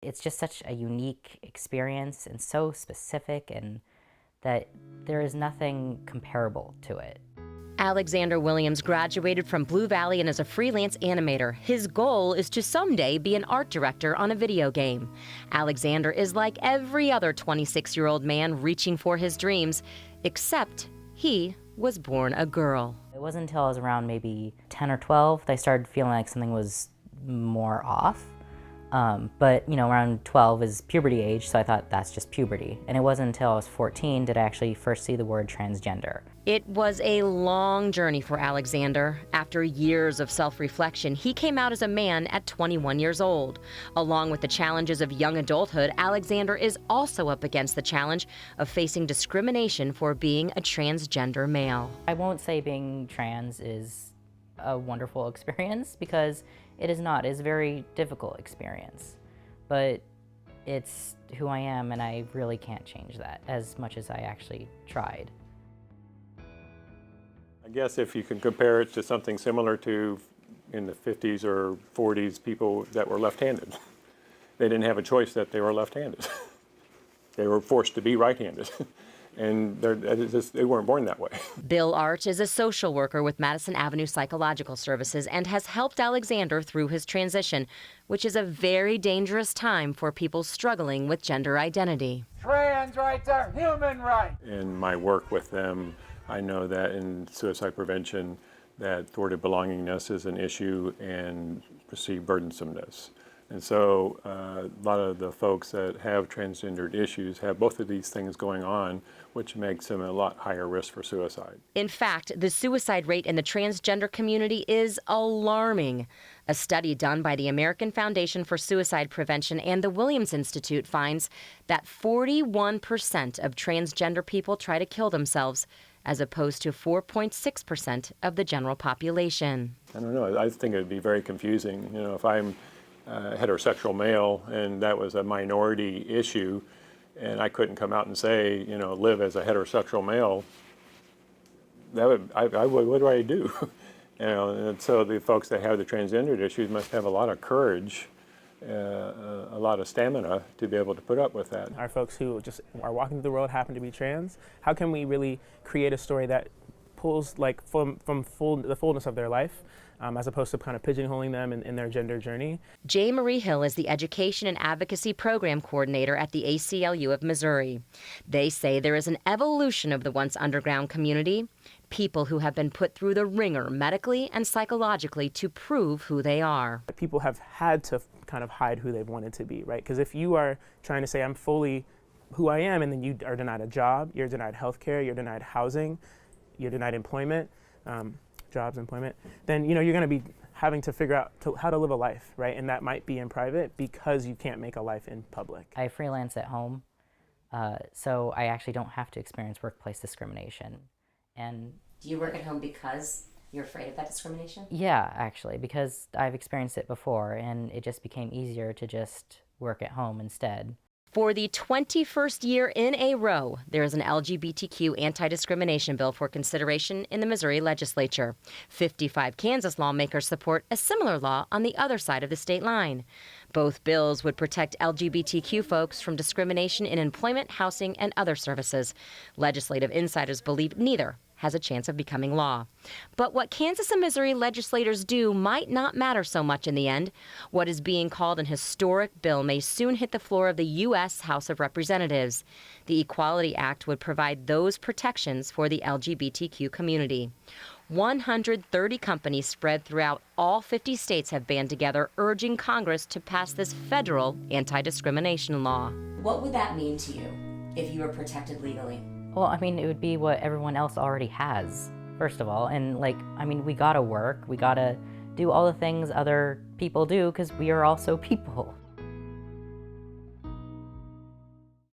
It's just such a unique experience and so specific, and that there is nothing comparable to it. Alexander Williams graduated from Blue Valley and is a freelance animator. His goal is to someday be an art director on a video game. Alexander is like every other 26-year-old man reaching for his dreams, except he was born a girl. It wasn't until I was around maybe 10 or 12 that I started feeling like something was more off. But around 12 is puberty age, so I thought that's just puberty. And it wasn't until I was 14 did I actually first see the word transgender. It was a long journey for Alexander. After years of self-reflection, he came out as a man at 21 years old. Along with the challenges of young adulthood, Alexander is also up against the challenge of facing discrimination for being a transgender male. I won't say being trans is a wonderful experience, because it is not. It's a very difficult experience. But it's who I am, and I really can't change that as much as I actually tried. I guess if you can compare it to something similar to in the 50s or 40s, people that were left-handed. They didn't have a choice that they were left-handed. They were forced to be right-handed. And they weren't born that way. Bill Arch is a social worker with Madison Avenue Psychological Services and has helped Alexander through his transition, which is a very dangerous time for people struggling with gender identity. Trans rights are human rights. In my work with them, I know that in suicide prevention, that thwarted belongingness is an issue and perceived burdensomeness. And so a lot of the folks that have transgendered issues have both of these things going on, which makes them a lot higher risk for suicide. In fact, the suicide rate in the transgender community is alarming. A study done by the American Foundation for Suicide Prevention and the Williams Institute finds that 41% of transgender people try to kill themselves, as opposed to 4.6% of the general population. I don't know, I think it would be very confusing. If I'm heterosexual male and that was a minority issue and I couldn't come out and say, live as a heterosexual male, what do I do? And so the folks that have the transgendered issues must have a lot of courage, a lot of stamina to be able to put up with that. Our folks who just are walking through the world happen to be trans. How can we really create a story that pulls from the fullness of their life, as opposed to kind of pigeonholing them in their gender journey? J. Marie Hill is the Education and Advocacy Program Coordinator at the ACLU of Missouri. They say there is an evolution of the once underground community, people who have been put through the ringer medically and psychologically to prove who they are. People have had to kind of hide who they've wanted to be, right? Because if you are trying to say, I'm fully who I am, and then you are denied a job, you're denied health care, you're denied housing, you're denied employment, employment, then you're going to be having to figure out how to live a life, right? And that might be in private because you can't make a life in public. I freelance at home, so I actually don't have to experience workplace discrimination. And do you work at home because you're afraid of that discrimination? Yeah, actually, because I've experienced it before, and it just became easier to just work at home instead. For the 21st year in a row, there is an LGBTQ anti-discrimination bill for consideration in the Missouri legislature. 55 Kansas lawmakers support a similar law on the other side of the state line. Both bills would protect LGBTQ folks from discrimination in employment, housing, and other services. Legislative insiders believe neither has a chance of becoming law. But what Kansas and Missouri legislators do might not matter so much in the end. What is being called an historic bill may soon hit the floor of the U.S. House of Representatives. The Equality Act would provide those protections for the LGBTQ community. 130 companies spread throughout all 50 states have band together urging Congress to pass this federal anti-discrimination law. What would that mean to you if you were protected legally? Well, I mean, it would be what everyone else already has, first of all. And we gotta work, we gotta do all the things other people do because we are also people.